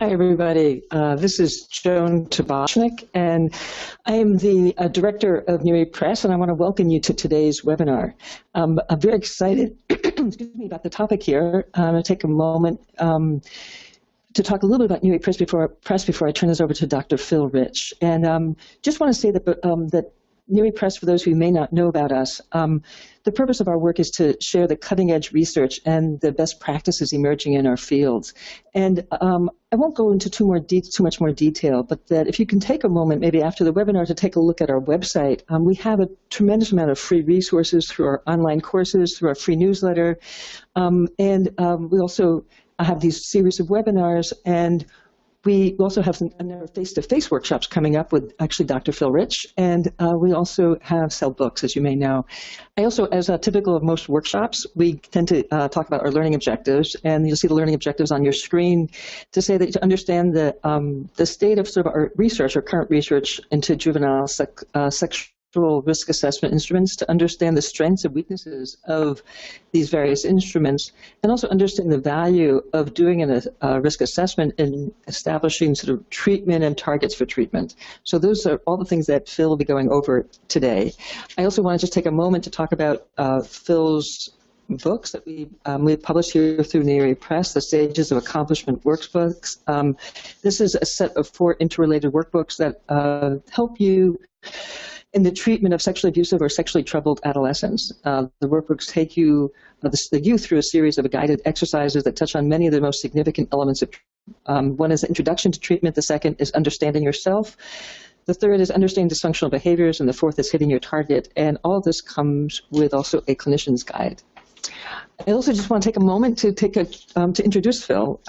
Hi, everybody. This is Joan Tabachnik, and I am the director of New York Press, and I want to welcome you to today's webinar. I'm very excited excuse me, about the topic here. I'm going to take a moment to talk a little bit about New York Press before I turn this over to Dr. Phil Rich. And just want to say that, that New York Press, for those who may not know about us, the purpose of our work is to share the cutting-edge research and the best practices emerging in our fields. And I won't go into too much more detail, but that if you can take a moment, maybe after the webinar, to take a look at our website. We have a tremendous amount of free resources through our online courses, through our free newsletter, and we also have these series of webinars, and we also have some face-to-face workshops coming up with actually Dr. Phil Rich, and we also sell books, as you may know. I also, as typical of most workshops, we tend to talk about our learning objectives, and you'll see the learning objectives on your screen to say that to understand the state of sort of our research, our current research into juvenile sexual risk assessment instruments, to understand the strengths and weaknesses of these various instruments, and also understand the value of doing a risk assessment in establishing sort of treatment and targets for treatment. So those are all the things that Phil will be going over today. I also want to just take a moment to talk about Phil's books that we've published here through New York Press, the Stages of Accomplishment workbooks. This is a set of 4 interrelated workbooks that help you in the treatment of sexually abusive or sexually troubled adolescents. The workbooks take the youth through a series of guided exercises that touch on many of the most significant elements of one is Introduction to Treatment, the second is Understanding Yourself, the third is Understanding Dysfunctional Behaviors, and the fourth is Hitting Your Target. And all of this comes with also a clinician's guide. I also just want to take a moment to introduce Phil,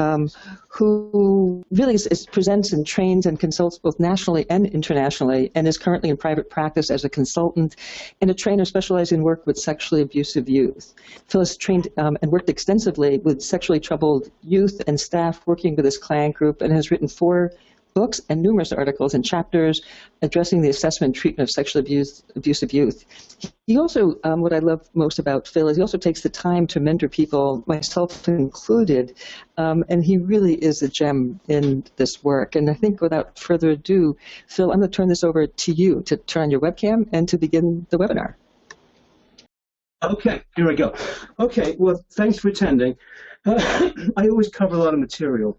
who really presents and trains and consults both nationally and internationally, and is currently in private practice as a consultant and a trainer specializing in work with sexually abusive youth. Phil has trained and worked extensively with sexually troubled youth and staff working with his client group, and has written 4 books and numerous articles and chapters addressing the assessment and treatment of sexually abusive youth. He also, what I love most about Phil is he also takes the time to mentor people, myself included, and he really is a gem in this work. And I think without further ado, Phil, I'm going to turn this over to you to turn on your webcam and to begin the webinar. Okay, here we go. Okay, well, thanks for attending. I always cover a lot of material,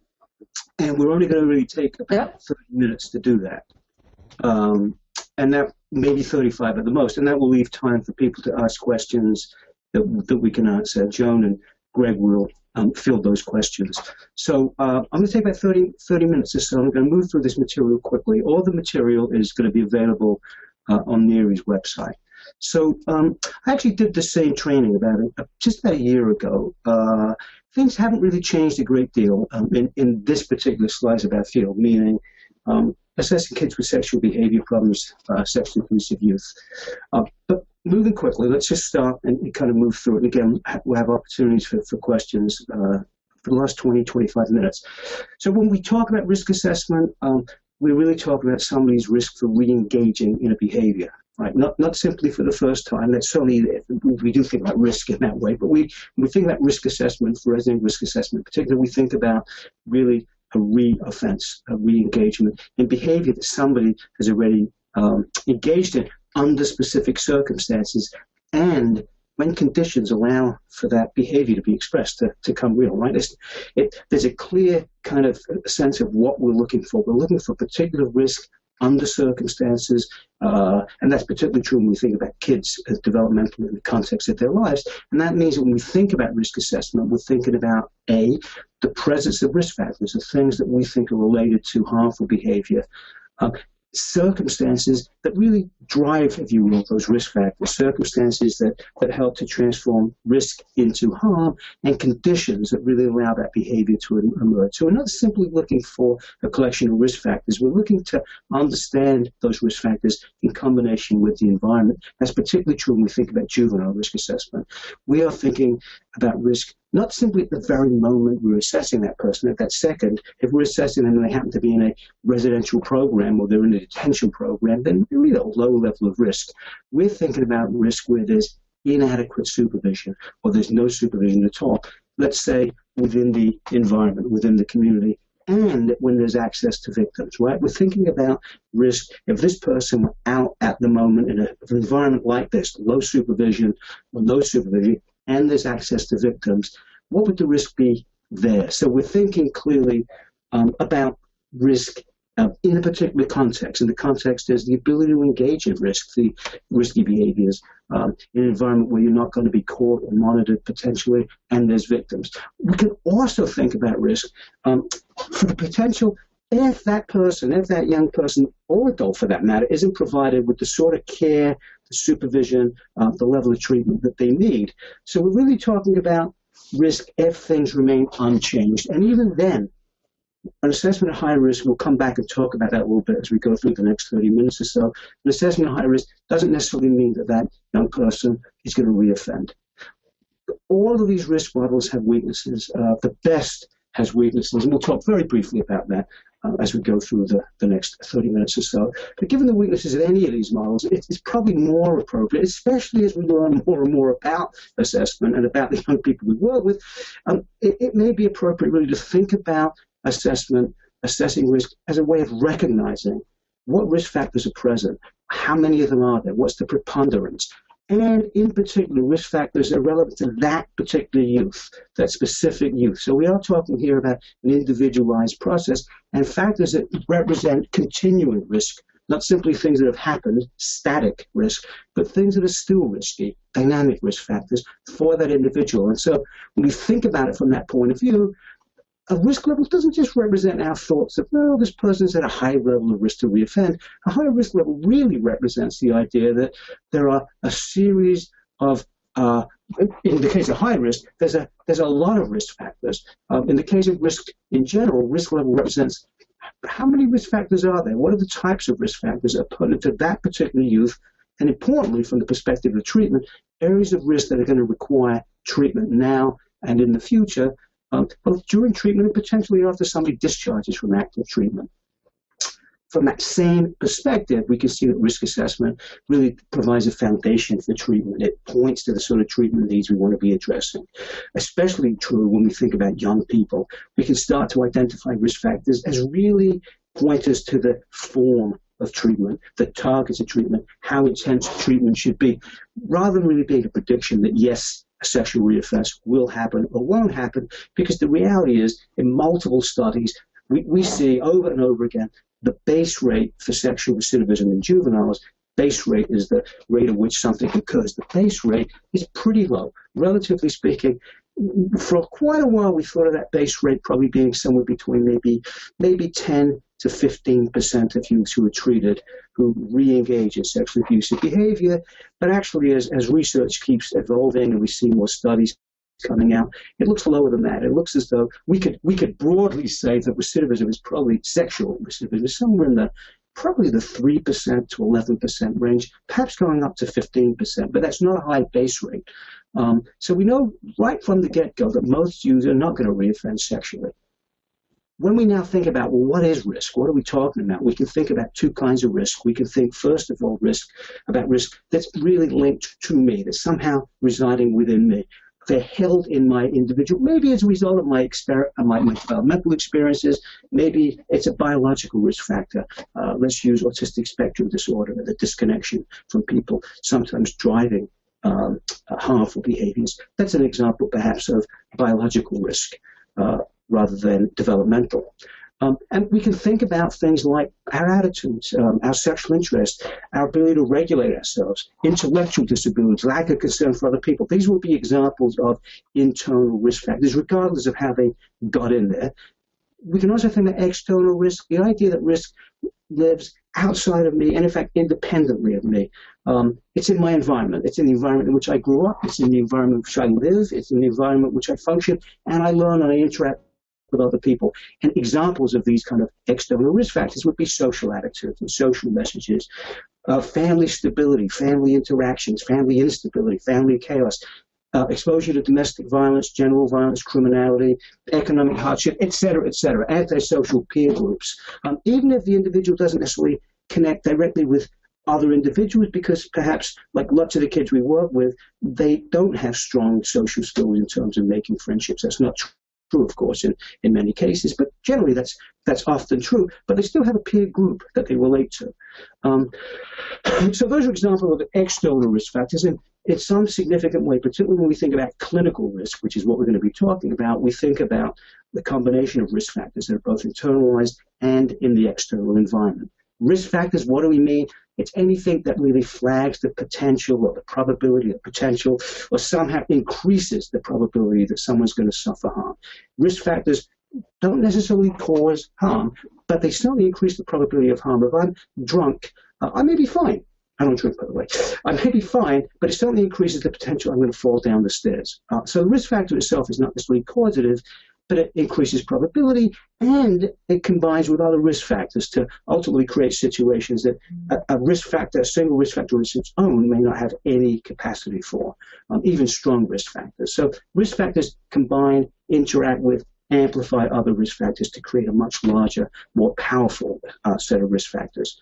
and we're only going to really take about 30 minutes to do that. And that maybe 35 at the most, and that will leave time for people to ask questions that we can answer. Joan and Greg will field those questions. So I'm going to take about 30 minutes or so. I'm going to move through this material quickly. All the material is going to be available on NERI's website. So I actually did the same training just about a year ago. Things haven't really changed a great deal in this particular slice of our field, meaning assessing kids with sexual behavior problems, sexually abusive youth. But moving quickly, let's just start and kind of move through it. And again, we'll have opportunities for questions for the last 20, 25 minutes. So when we talk about risk assessment, we're really talking about somebody's risk for re-engaging in a behavior. Right, not simply for the first time. That's certainly, we do think about risk in that way, but when we think about risk assessment, forensic risk assessment in particular, we think about really a re-offense, a re-engagement in behavior that somebody has already engaged in under specific circumstances, and when conditions allow for that behavior to be expressed, to come real, right? There's a clear kind of sense of what we're looking for. We're looking for particular risk under circumstances, and that's particularly true when we think about kids as developmental in the context of their lives. And that means that when we think about risk assessment, we're thinking about the presence of risk factors, the things that we think are related to harmful behavior, circumstances that really drive, if you will, those risk factors, circumstances that help to transform risk into harm, and conditions that really allow that behavior to emerge. So we're not simply looking for a collection of risk factors. We're looking to understand those risk factors in combination with the environment. That's particularly true when we think about juvenile risk assessment. We are thinking about risk not simply at the very moment we're assessing that person, at that second. If we're assessing them and they happen to be in a residential program or they're in a detention program, then they're really a low level of risk. We're thinking about risk where there's inadequate supervision or there's no supervision at all. Let's say within the environment, within the community, and when there's access to victims, right? We're thinking about risk. If this person were out at the moment in an environment like this, low supervision, and there's access to victims, what would the risk be there? So we're thinking clearly about risk in a particular context. And the context is the ability to engage in risk, the risky behaviors, in an environment where you're not going to be caught or monitored potentially, and there's victims. We can also think about risk for the potential if that person, if that young person, or adult for that matter, isn't provided with the sort of care, the supervision, the level of treatment that they need. So we're really talking about risk if things remain unchanged. And even then, an assessment of high risk, we'll come back and talk about that a little bit as we go through the next 30 minutes or so. An assessment of high risk doesn't necessarily mean that that young person is going to reoffend. All of these risk models have weaknesses. The best has weaknesses, and we'll talk very briefly about that as we go through the next 30 minutes or so. But given the weaknesses of any of these models, it's probably more appropriate, especially as we learn more and more about assessment and about the young people we work with, it may be appropriate really to think about assessing risk as a way of recognizing what risk factors are present, how many of them are there, what's the preponderance, and in particular risk factors that are relevant to that particular youth, that specific youth. So we are talking here about an individualized process and factors that represent continuing risk, not simply things that have happened, static risk, but things that are still risky, dynamic risk factors for that individual. And so when we think about it from that point of view, a risk level doesn't just represent our thoughts of, well, this person's at a high level of risk to reoffend. A high risk level really represents the idea that there are a series of, in the case of high risk, there's a lot of risk factors. In the case of risk in general, risk level represents how many risk factors are there? What are the types of risk factors that are put into that particular youth? And importantly, from the perspective of treatment, areas of risk that are going to require treatment now and in the future, both during treatment and potentially after somebody discharges from active treatment. From that same perspective, we can see that risk assessment really provides a foundation for treatment. It points to the sort of treatment needs we want to be addressing. Especially true when we think about young people. We can start to identify risk factors as really pointers to the form of treatment, the targets of treatment, how intense treatment should be, rather than really being a prediction that yes, sexual reoffense will happen or won't happen, because the reality is in multiple studies we see over and over again the base rate for sexual recidivism in juveniles. Base rate is the rate at which something occurs. The base rate is pretty low, relatively speaking. For quite a while we thought of that base rate probably being somewhere between maybe 10 to 15% of youths who are treated who re-engage in sexually abusive behavior. But actually, as research keeps evolving and we see more studies coming out, it looks lower than that. It looks as though we could broadly say that recidivism is probably sexual recidivism is somewhere in probably the 3% to 11% range, perhaps going up to 15%, but that's not a high base rate. So we know right from the get-go that most youths are not going to reoffend sexually. When we now think about, well, what is risk? What are we talking about? We can think about two kinds of risk. We can think, first of all, about risk that's really linked to me, that's somehow residing within me. They're held in my individual, maybe as a result of my developmental experiences, maybe it's a biological risk factor. Let's use autistic spectrum disorder, the disconnection from people, sometimes driving harmful behaviors. That's an example, perhaps, of biological risk rather than developmental. And we can think about things like our attitudes, our sexual interest, our ability to regulate ourselves, intellectual disabilities, lack of concern for other people. These will be examples of internal risk factors, regardless of how they got in there. We can also think about external risk, the idea that risk lives outside of me and, in fact, independently of me. It's in my environment. It's in the environment in which I grew up. It's in the environment in which I live. It's in the environment in which I function, and I learn and I interact with other people. And examples of these kind of external risk factors would be social attitudes and social messages, family stability, family interactions, family instability, family chaos, exposure to domestic violence, general violence, criminality, economic hardship, etc., antisocial peer groups. Even if the individual doesn't necessarily connect directly with other individuals, because perhaps, like lots of the kids we work with, they don't have strong social skills in terms of making friendships. That's not true, of course, in many cases, but generally that's often true. But they still have a peer group that they relate to. So those are examples of external risk factors, and in some significant way, particularly when we think about clinical risk, which is what we're going to be talking about, we think about the combination of risk factors that are both internalized and in the external environment. Risk factors, what do we mean? It's anything that really flags the potential or the probability of potential or somehow increases the probability that someone's going to suffer harm. Risk factors don't necessarily cause harm, but they certainly increase the probability of harm. If I'm drunk, I may be fine. I don't drink, by the way. I may be fine, but it certainly increases the potential I'm going to fall down the stairs. So the risk factor itself is not necessarily causative, but it increases probability, and it combines with other risk factors to ultimately create situations that a risk factor, a single risk factor on its own, may not have any capacity for, even strong risk factors. So risk factors combine, interact with, amplify other risk factors to create a much larger, more powerful set of risk factors.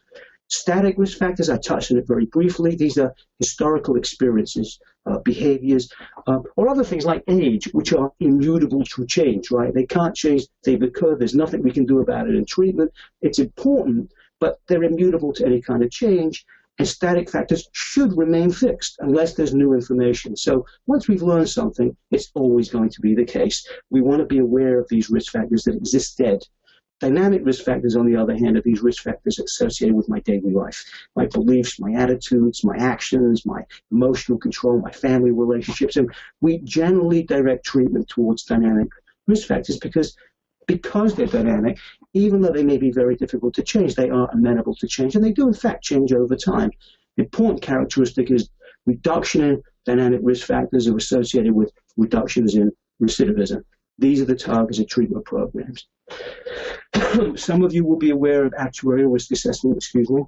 Static risk factors, I touched on it very briefly. These are historical experiences, behaviors, or other things like age, which are immutable to change, right? They can't change, they've occurred, there's nothing we can do about it in treatment. It's important, but they're immutable to any kind of change, and static factors should remain fixed unless there's new information. So once we've learned something, it's always going to be the case. We want to be aware of these risk factors that existed. Dynamic risk factors, on the other hand, are these risk factors associated with my daily life, my beliefs, my attitudes, my actions, my emotional control, my family relationships. And we generally direct treatment towards dynamic risk factors because they're dynamic, even though they may be very difficult to change, they are amenable to change, and they do, in fact, change over time. The important characteristic is reduction in dynamic risk factors are associated with reductions in recidivism. These are the targets of treatment programs. Some of you will be aware of actuarial risk assessment, excuse me.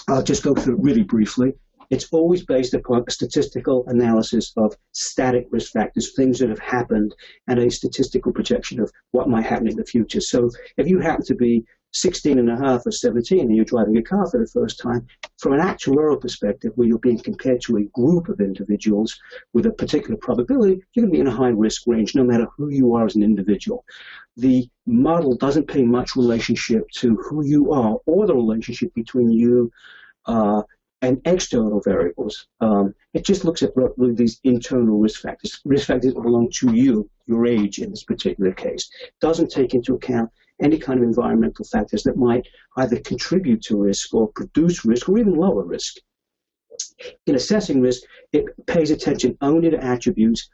I'll just go through it really briefly. It's always based upon a statistical analysis of static risk factors, things that have happened, and a statistical projection of what might happen in the future. So if you happen to be 16 and a half or 17 and you're driving a car for the first time, from an actuarial perspective, where you're being compared to a group of individuals with a particular probability, you're going to be in a high risk range no matter who you are as an individual. The model doesn't pay much relationship to who you are or the relationship between you and external variables. It just looks at these internal risk factors that belong to you, your age in this particular case. It doesn't take into account any kind of environmental factors that might either contribute to risk or produce risk or even lower risk. In assessing risk, it pays attention only to attributes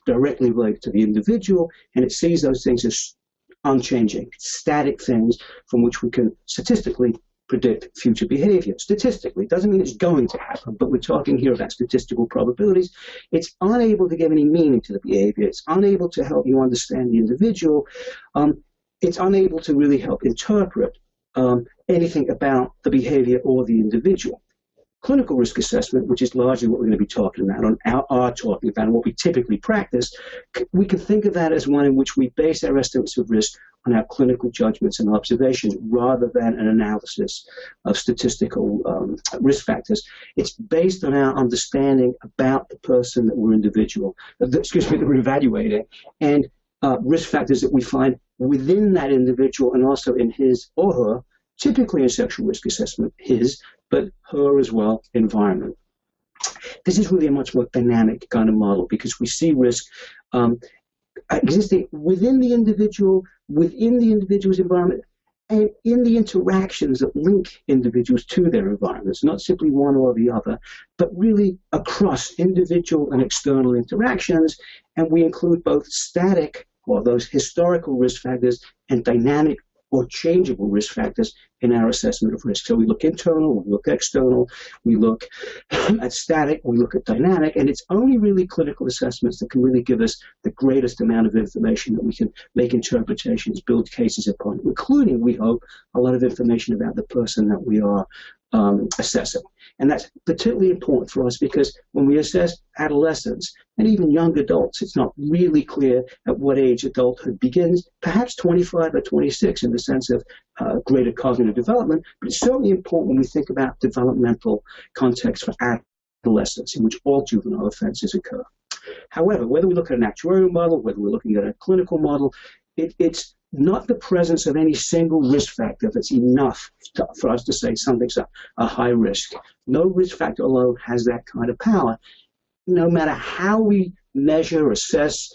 directly related to the individual, and it sees those things as unchanging, static things from which we can statistically predict future behavior. Statistically, doesn't mean it's going to happen, but we're talking here about statistical probabilities. It's unable to give any meaning to the behavior. It's unable to help you understand the individual. It's unable to really help interpret anything about the behavior or the individual. Clinical risk assessment, which is largely what we're going to be talking about, and what we typically practice, we can think of that as one in which we base our estimates of risk on our clinical judgments and observations rather than an analysis of statistical risk factors. It's based on our understanding about the person that we're evaluating, and risk factors that we find within that individual and also in his or her, typically in sexual risk assessment, his, but her as well, environment. This is really a much more dynamic kind of model because we see risk existing within the individual's environment, and in the interactions that link individuals to their environments, not simply one or the other, but really across individual and external interactions. And we include both static, or those historical risk factors, and dynamic or changeable risk factors in our assessment of risk. So we look internal, we look external, we look at static, we look at dynamic, and it's only really clinical assessments that can really give us the greatest amount of information that we can make interpretations, build cases upon, including, we hope, a lot of information about the person that we are assessing. And that's particularly important for us because when we assess adolescents and even young adults, it's not really clear at what age adulthood begins, perhaps 25 or 26 in the sense of greater cognitive development, but it's certainly important when we think about developmental context for adolescents in which all juvenile offenses occur. However, whether we look at an actuarial model, whether we're looking at a clinical model, it's not the presence of any single risk factor that's enough for us to say something's a high risk. No risk factor alone has that kind of power. No matter how we measure, assess,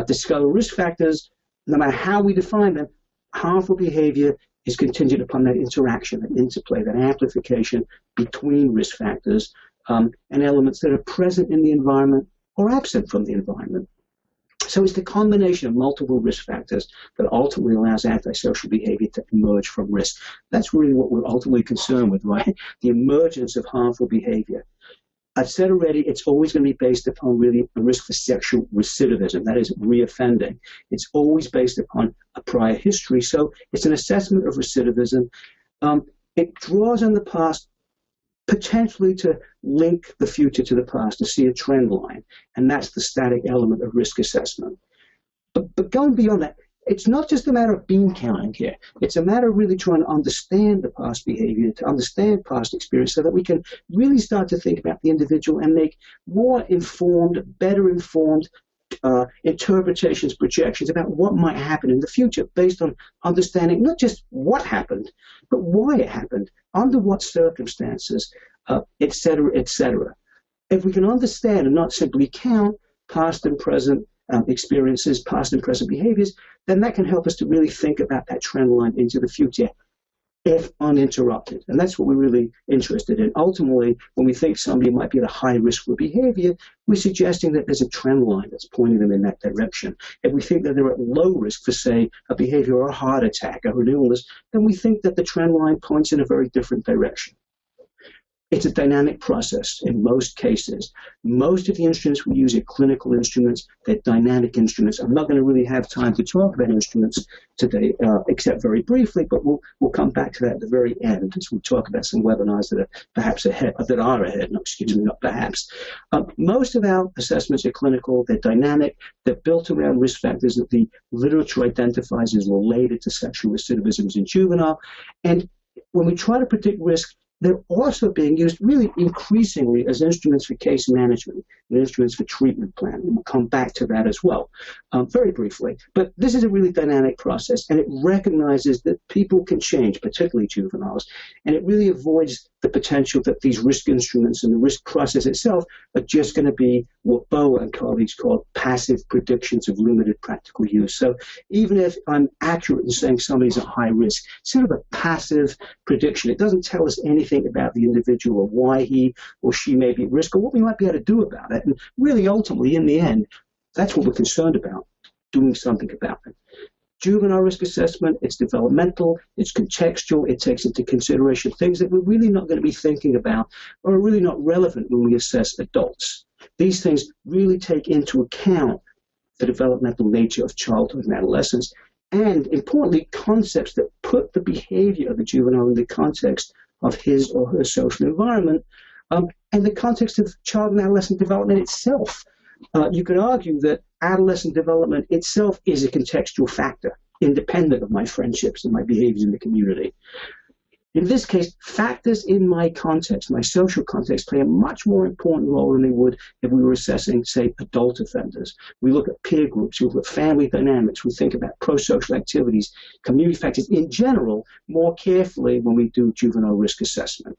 discover risk factors, no matter how we define them, harmful behavior is contingent upon that interaction, that interplay, that amplification between risk factors and elements that are present in the environment or absent from the environment. So it's the combination of multiple risk factors that ultimately allows antisocial behavior to emerge from risk. That's really what we're ultimately concerned with, right? The emergence of harmful behavior. I've said already, it's always going to be based upon really a risk for sexual recidivism, that is, reoffending. It's always based upon a prior history. So it's an assessment of recidivism. It draws on the past potentially to link the future to the past, to see a trend line. And that's the static element of risk assessment. But going beyond that, it's not just a matter of bean counting here. It's a matter of really trying to understand the past behavior, to understand past experience so that we can really start to think about the individual and make more informed, better informed interpretations, projections about what might happen in the future based on understanding not just what happened, but why it happened, under what circumstances, et cetera, et cetera. If we can understand and not simply count past and present experiences, past and present behaviors, then that can help us to really think about that trend line into the future, if uninterrupted. And that's what we're really interested in. Ultimately, when we think somebody might be at a high risk for behavior, we're suggesting that there's a trend line that's pointing them in that direction. If we think that they're at low risk for, say, a behavior or a heart attack or an illness, then we think that the trend line points in a very different direction. It's a dynamic process in most cases. Most of the instruments we use are clinical instruments. They're dynamic instruments. I'm not going to really have time to talk about instruments today, except very briefly, but we'll come back to that at the very end as we talk about some webinars that are perhaps ahead, not perhaps. Most of our assessments are clinical. They're dynamic. They're built around risk factors that the literature identifies as related to sexual recidivism in juvenile. And when we try to predict risk, they're also being used really increasingly as instruments for case management and instruments for treatment planning. We'll come back to that as well, very briefly. But this is a really dynamic process, and it recognizes that people can change, particularly juveniles, and it really avoids the potential that these risk instruments and the risk process itself are just going to be what Bo and colleagues call passive predictions of limited practical use. So even if I'm accurate in saying somebody's at high risk, it's sort of a passive prediction. It doesn't tell us anything about the individual or why he or she may be at risk or what we might be able to do about it. And really, ultimately, in the end, that's what we're concerned about, doing something about it. Juvenile risk assessment, it's developmental, it's contextual, it takes into consideration things that we're really not going to be thinking about or are really not relevant when we assess adults. These things really take into account the developmental nature of childhood and adolescence, and importantly, concepts that put the behavior of the juvenile in the context of his or her social environment and the context of child and adolescent development itself. You could argue that adolescent development itself is a contextual factor, independent of my friendships and my behaviors in the community. In this case, factors in my context, my social context, play a much more important role than they would if we were assessing, say, adult offenders. We look at peer groups, we look at family dynamics, we think about pro-social activities, community factors in general more carefully when we do juvenile risk assessment.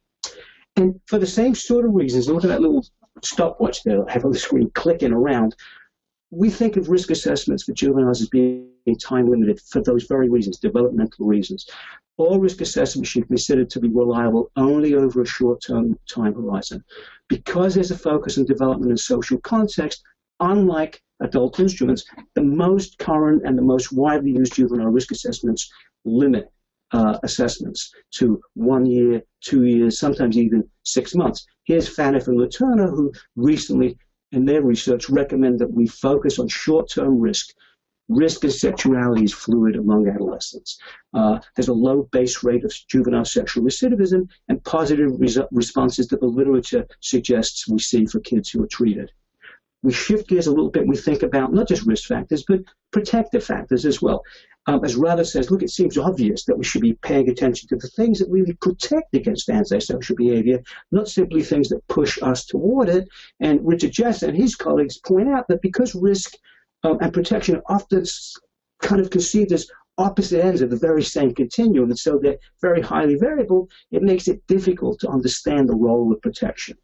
And for the same sort of reasons, look at that little stopwatch there I have on the screen clicking around, we think of risk assessments for juveniles as being time limited for those very reasons, developmental reasons. All risk assessments should be considered to be reliable only over a short-term time horizon. Because there's a focus on development and social context, unlike adult instruments, the most current and the most widely used juvenile risk assessments limit assessments to 1 year, 2 years, sometimes even 6 months. Here's Faniff and Laterna, who recently, in their research, recommend that we focus on short-term risk. Risk of sexuality is fluid among adolescents. There's a low base rate of juvenile sexual recidivism and positive responses that the literature suggests we see for kids who are treated. We shift gears a little bit and we think about not just risk factors, but protective factors as well. as rather says, look, it seems obvious that we should be paying attention to the things that really protect against antisocial behavior, not simply things that push us toward it. And Richard Jess and his colleagues point out that because risk and protection are often kind of conceived as opposite ends of the very same continuum, and so they're very highly variable, it makes it difficult to understand the role of protection.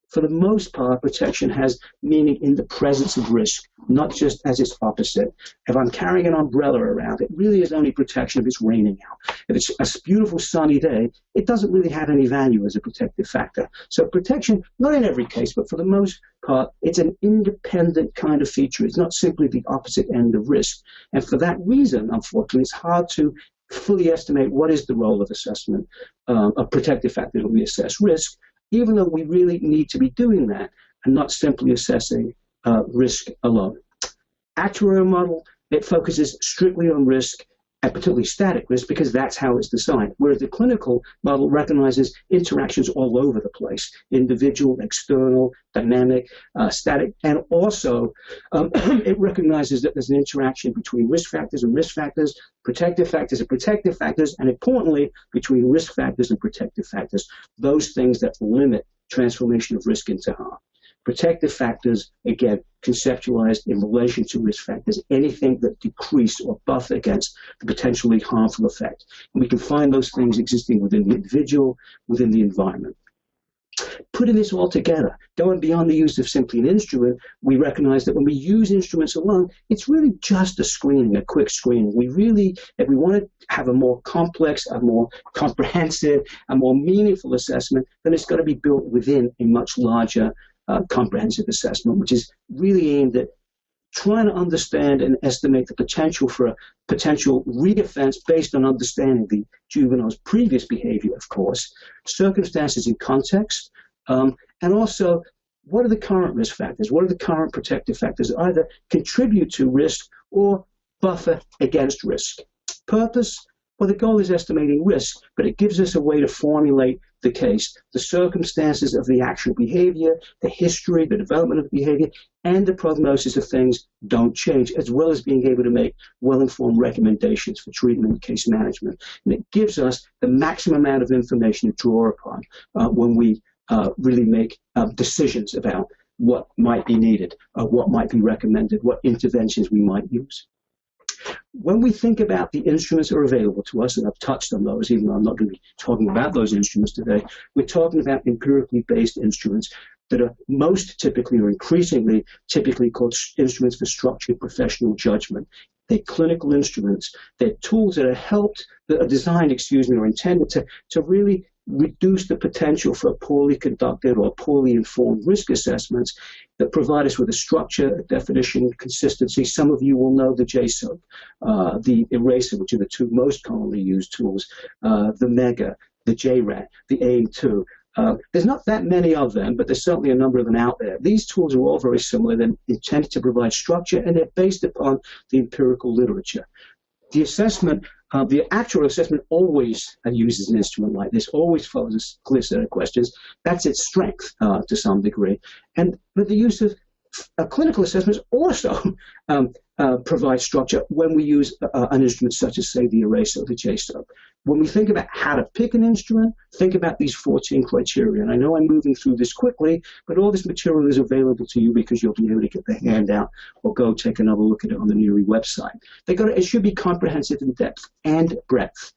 For the most part, protection has meaning in the presence of risk, not just as its opposite. If I'm carrying an umbrella around, it really is only protection if it's raining out. If it's a beautiful sunny day, it doesn't really have any value as a protective factor. So protection, not in every case, but for the most part, it's an independent kind of feature. It's not simply the opposite end of risk. And for that reason, unfortunately, it's hard to fully estimate what is the role of assessment of protective factors when we assess risk, even though we really need to be doing that and not simply assessing risk alone. Actuarial model, it focuses strictly on risk, and particularly static risk, because that's how it's designed, whereas the clinical model recognizes interactions all over the place, individual, external, dynamic, static, and also it recognizes that there's an interaction between risk factors and risk factors, protective factors and protective factors, and importantly, between risk factors and protective factors, those things that limit transformation of risk into harm. Protective factors, again, conceptualized in relation to risk factors, anything that decrease or buffer against the potentially harmful effect. And we can find those things existing within the individual, within the environment. Putting this all together, going beyond the use of simply an instrument, we recognize that when we use instruments alone, it's really just a screening, a quick screening. We really, if we want to have a more complex, a more comprehensive, a more meaningful assessment, then it's got to be built within a much larger comprehensive assessment, which is really aimed at trying to understand and estimate the potential for a potential reoffense based on understanding the juvenile's previous behavior, of course, circumstances in context, and also what are the current risk factors, what are the current protective factors that either contribute to risk or buffer against risk. Purpose, well, the goal is estimating risk, but it gives us a way to formulate the case, the circumstances of the actual behavior, the history, the development of the behavior, and the prognosis of things don't change, as well as being able to make well-informed recommendations for treatment and case management. And it gives us the maximum amount of information to draw upon when we really make decisions about what might be needed, what might be recommended, what interventions we might use. When we think about the instruments that are available to us, and I've touched on those, even though I'm not going to be talking about those instruments today, we're talking about empirically based instruments that are most typically or increasingly typically called instruments for structured professional judgment. They're clinical instruments. They're tools that are designed, or intended to really reduce the potential for poorly conducted or poorly informed risk assessments that provide us with a structure, a definition, consistency. Some of you will know the JSOAP, the eraser, which are the two most commonly used tools, the MEGA, the JRAT, the AIM2. There's not that many of them, but there's certainly a number of them out there. These tools are all very similar. They're intended to provide structure, and they're based upon the empirical literature. The assessment, the actual assessment always uses an instrument like this, always follows a clear set of questions. That's its strength to some degree. But the use of clinical assessments also provide structure when we use an instrument such as, say, the eraser or the JSOAP. When we think about how to pick an instrument, think about these 14 criteria. And I know I'm moving through this quickly, but all this material is available to you because you'll be able to get the handout or go take another look at it on the NURI website. It should be comprehensive in depth and breadth.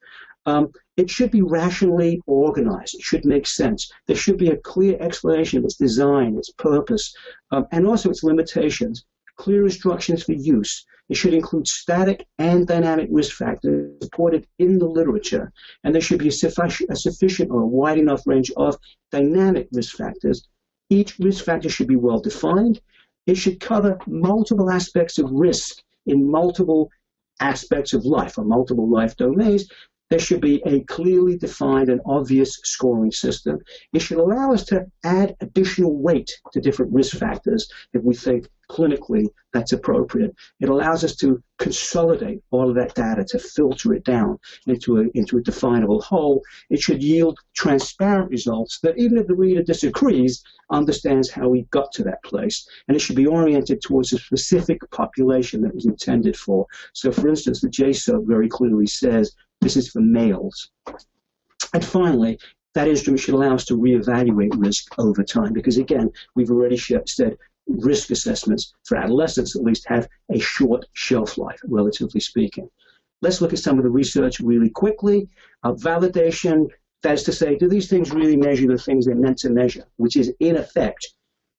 It should be rationally organized. It should make sense. There should be a clear explanation of its design, its purpose, and also its limitations. Clear instructions for use. It should include static and dynamic risk factors supported in the literature, and there should be a sufficient or a wide enough range of dynamic risk factors. Each risk factor should be well defined. It should cover multiple aspects of risk in multiple aspects of life or multiple life domains, There should be a clearly defined and obvious scoring system. It should allow us to add additional weight to different risk factors if we think clinically that's appropriate. It allows us to consolidate all of that data, to filter it down into a definable whole. It should yield transparent results that even if the reader disagrees, understands how we got to that place. And it should be oriented towards a specific population that it was intended for. So for instance, the JSOAP very clearly says this is for males. And finally, that instrument should allow us to reevaluate risk over time, because again, we've already said risk assessments for adolescents at least have a short shelf life, relatively speaking. Let's look at some of the research really quickly. Validation, that is to say, do these things really measure the things they're meant to measure, which is, in effect,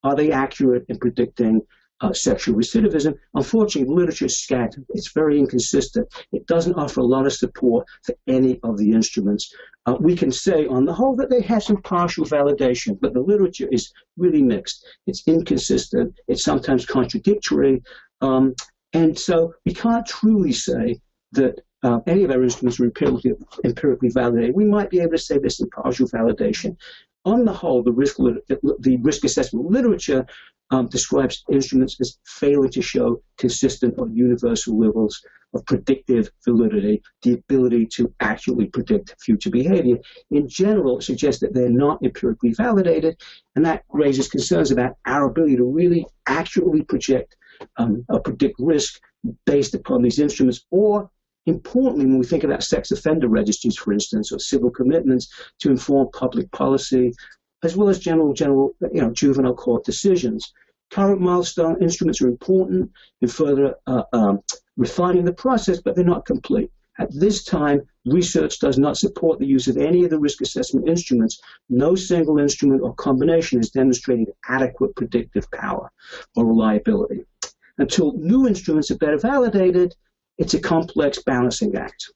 are they accurate in predicting sexual recidivism? Unfortunately, literature is scattered. It's very inconsistent. It doesn't offer a lot of support for any of the instruments. We can say, on the whole, that they have some partial validation, but the literature is really mixed. It's inconsistent. It's sometimes contradictory. And so we can't truly say that any of our instruments are empirically validated. We might be able to say there's some partial validation. On the whole, the risk assessment literature describes instruments as failing to show consistent or universal levels of predictive validity, the ability to accurately predict future behavior. In general, it suggests that they're not empirically validated, and that raises concerns about our ability to really accurately project or predict risk based upon these instruments, or importantly, when we think about sex offender registries, for instance, or civil commitments to inform public policy, as well as general juvenile court decisions. Current milestone instruments are important in further refining the process, but they're not complete. At this time, research does not support the use of any of the risk assessment instruments. No single instrument or combination has demonstrated adequate predictive power or reliability. Until new instruments are better validated, it's a complex balancing act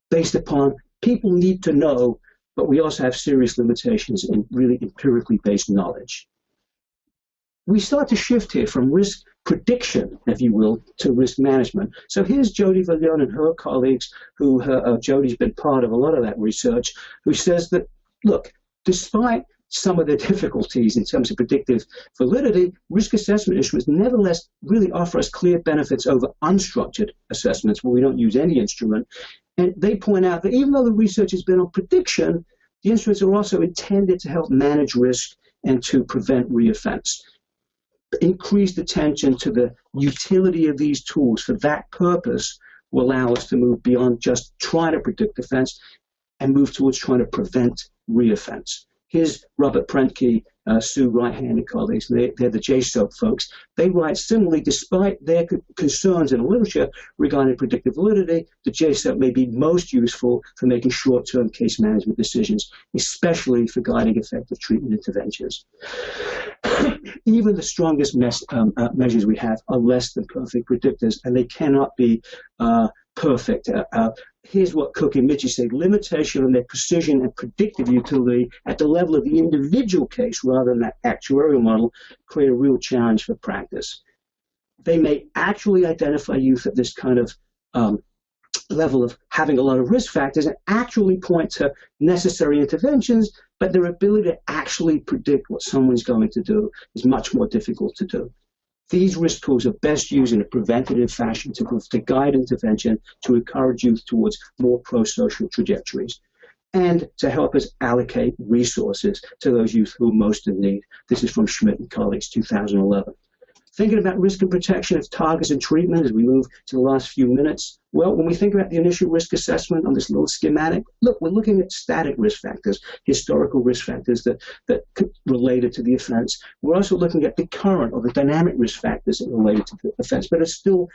based upon people need to know, but we also have serious limitations in really empirically based knowledge. We start to shift here from risk prediction, if you will, to risk management. So here's Jody Vallone and her colleagues, who Jody's been part of a lot of that research, who says that, look, despite some of the difficulties in terms of predictive validity, risk assessment instruments nevertheless really offer us clear benefits over unstructured assessments where we don't use any instrument. And they point out that even though the research has been on prediction, the instruments are also intended to help manage risk and to prevent reoffense. Increased attention to the utility of these tools for that purpose will allow us to move beyond just trying to predict offense and move towards trying to prevent reoffense. Here's Robert Prentke, Sue Right-Hand and colleagues. They're the JSOAP folks. They write similarly, despite their concerns in the literature regarding predictive validity, the JSOAP may be most useful for making short-term case management decisions, especially for guiding effective treatment interventions. Even the strongest measures we have are less than perfect predictors, and they cannot be perfect. Here's what Cook and Mitchie say: limitation on their precision and predictive utility at the level of the individual case rather than that actuarial model create a real challenge for practice. They may actually identify youth at this kind of level of having a lot of risk factors and actually point to necessary interventions, but their ability to actually predict what someone's going to do is much more difficult to do. These risk tools are best used in a preventative fashion to guide intervention, to encourage youth towards more pro-social trajectories, and to help us allocate resources to those youth who are most in need. This is from Schmidt and colleagues, 2011. Thinking about risk and protection of targets and treatment as we move to the last few minutes. Well, when we think about the initial risk assessment on this little schematic, look, we're looking at static risk factors, historical risk factors that related to the offense. We're also looking at the current or the dynamic risk factors that related to the offense, but are still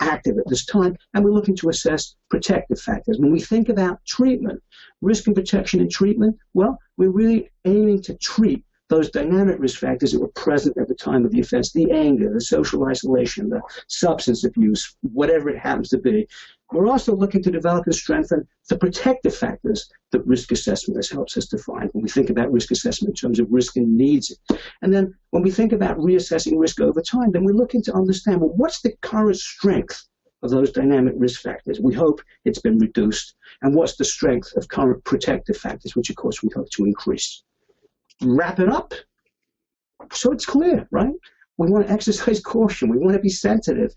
active at this time, and we're looking to assess protective factors. When we think about treatment, risk and protection in treatment, well, we're really aiming to treat those dynamic risk factors that were present at the time of the offense, the anger, the social isolation, the substance abuse, whatever it happens to be. We're also looking to develop and strengthen the protective factors that risk assessment helps us define when we think about risk assessment in terms of risk and needs. And then when we think about reassessing risk over time, then we're looking to understand, well, what's the current strength of those dynamic risk factors? We hope it's been reduced. And what's the strength of current protective factors, which of course we hope to increase? Wrap it up so it's clear, right? We want to exercise caution. We want to be sensitive.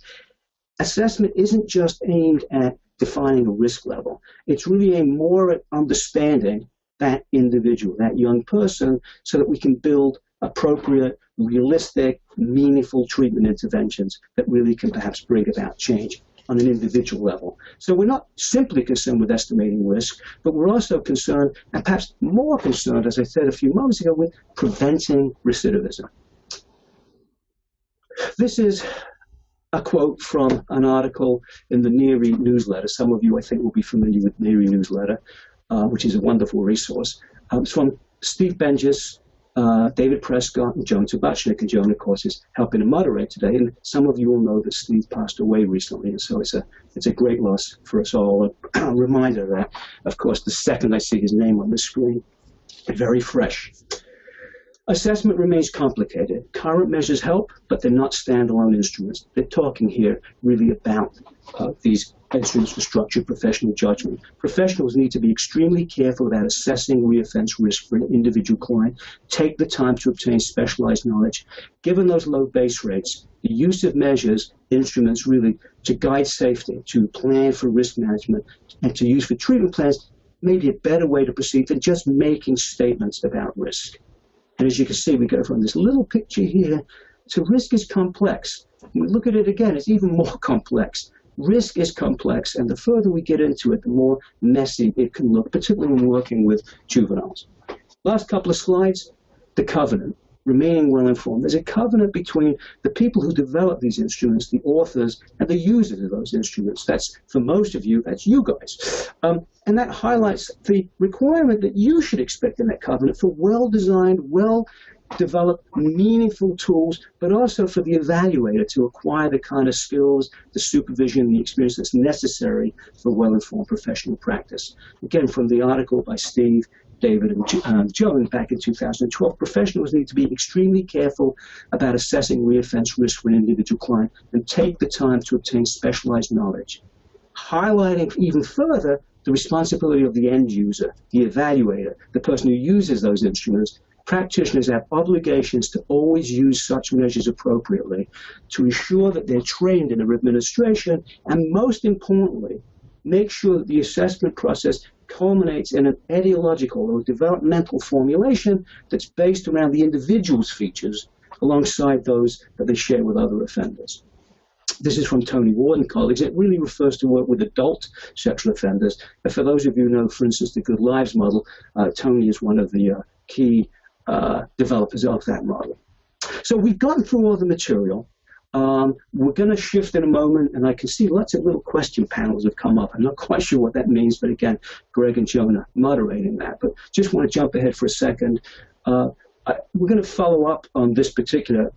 Assessment isn't just aimed at defining a risk level. It's really aimed more at understanding that individual, that young person, so that we can build appropriate, realistic, meaningful treatment interventions that really can perhaps bring about change on an individual level. So we're not simply concerned with estimating risk, but we're also concerned, and perhaps more concerned, as I said a few moments ago, with preventing recidivism. This is a quote from an article in the NERI newsletter. Some of you, I think, will be familiar with NERI newsletter, which is a wonderful resource. It's from Steve Benjes, David Prescott, and Joan Tabachnik. And Joan, of course, is helping to moderate today. And some of you will know that Steve passed away recently, and so it's a great loss for us all. A reminder that, of course, the second I see his name on the screen, very fresh. Assessment remains complicated. Current measures help, but they're not standalone instruments. They're talking here really about these instruments for structured professional judgment. Professionals need to be extremely careful about assessing reoffense risk for an individual client. Take the time to obtain specialized knowledge. Given those low base rates, the use of measures, instruments really to guide safety, to plan for risk management, and to use for treatment plans may be a better way to proceed than just making statements about risk. And as you can see, we go from this little picture here to risk is complex. When we look at it again, it's even more complex. Risk is complex, and the further we get into it, the more messy it can look, particularly when working with juveniles. Last couple of slides, the covenant, remaining well-informed. There's a covenant between the people who develop these instruments, the authors, and the users of those instruments. That's, for most of you, that's you guys. And that highlights the requirement that you should expect in that covenant for well-designed, well-developed, meaningful tools, but also for the evaluator to acquire the kind of skills, the supervision, the experience that's necessary for well-informed professional practice. Again, from the article by Steve, David, and Joan back in 2012, professionals need to be extremely careful about assessing reoffense risk for an individual client and take the time to obtain specialized knowledge. Highlighting even further the responsibility of the end user, the evaluator, the person who uses those instruments. Practitioners have obligations to always use such measures appropriately to ensure that they're trained in their administration, and most importantly, make sure that the assessment process culminates in an ideological or developmental formulation that's based around the individual's features alongside those that they share with other offenders. This is from Tony Ward and colleagues. It really refers to work with adult sexual offenders. And for those of you who know, for instance, the Good Lives model, Tony is one of the key developers of that model. So we've gone through all the material. We're going to shift in a moment, and I can see lots of little question panels have come up. I'm not quite sure what that means, but again, Greg and Joan are moderating that. But just want to jump ahead for a second. We're going to follow up on this particular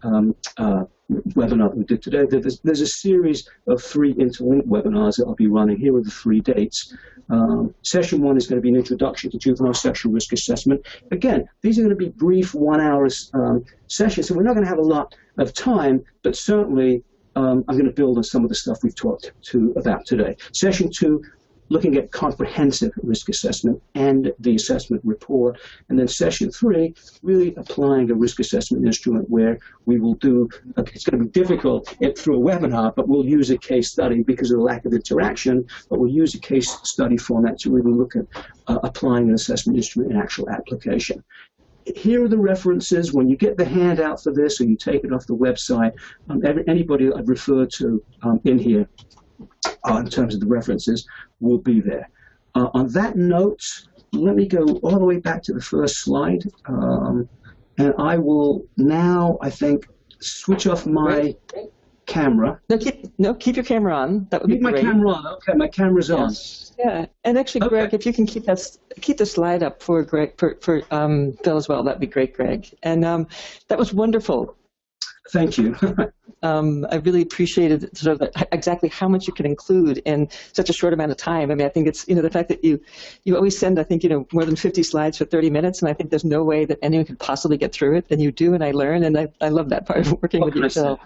webinar that we did today. There's a series of 3 interlinked webinars that I'll be running. Here are the 3 dates. Session 1 is going to be an introduction to juvenile sexual risk assessment. Again, these are going to be brief 1-hour sessions, so we're not going to have a lot of time, but certainly I'm going to build on some of the stuff we've talked about today. Session 2, looking at comprehensive risk assessment and the assessment report. And then session 3, really applying a risk assessment instrument where we will do, it's going to be difficult through a webinar, but we'll use a case study because of the lack of interaction, but we'll use a case study format to really look at applying an assessment instrument in actual application. Here are the references. When you get the handout for this or you take it off the website, anybody I've referred to in here in terms of the references will be there. On that note, let me go all the way back to the first slide. And I will now, I think, switch off my camera. No, keep your camera on. That would be great. Keep my camera on. Okay, my camera's on. Yeah, and actually, Greg, if you can keep the slide up for Greg, for Phil as well, that'd be great, Greg. And that was wonderful. Thank you. I really appreciated sort of exactly how much you can include in such a short amount of time. I mean, I think it's, the fact that you always send, I think, more than 50 slides for 30 minutes, and I think there's no way that anyone could possibly get through it, and you do, and I learn, and I love that part of working with you, Phil.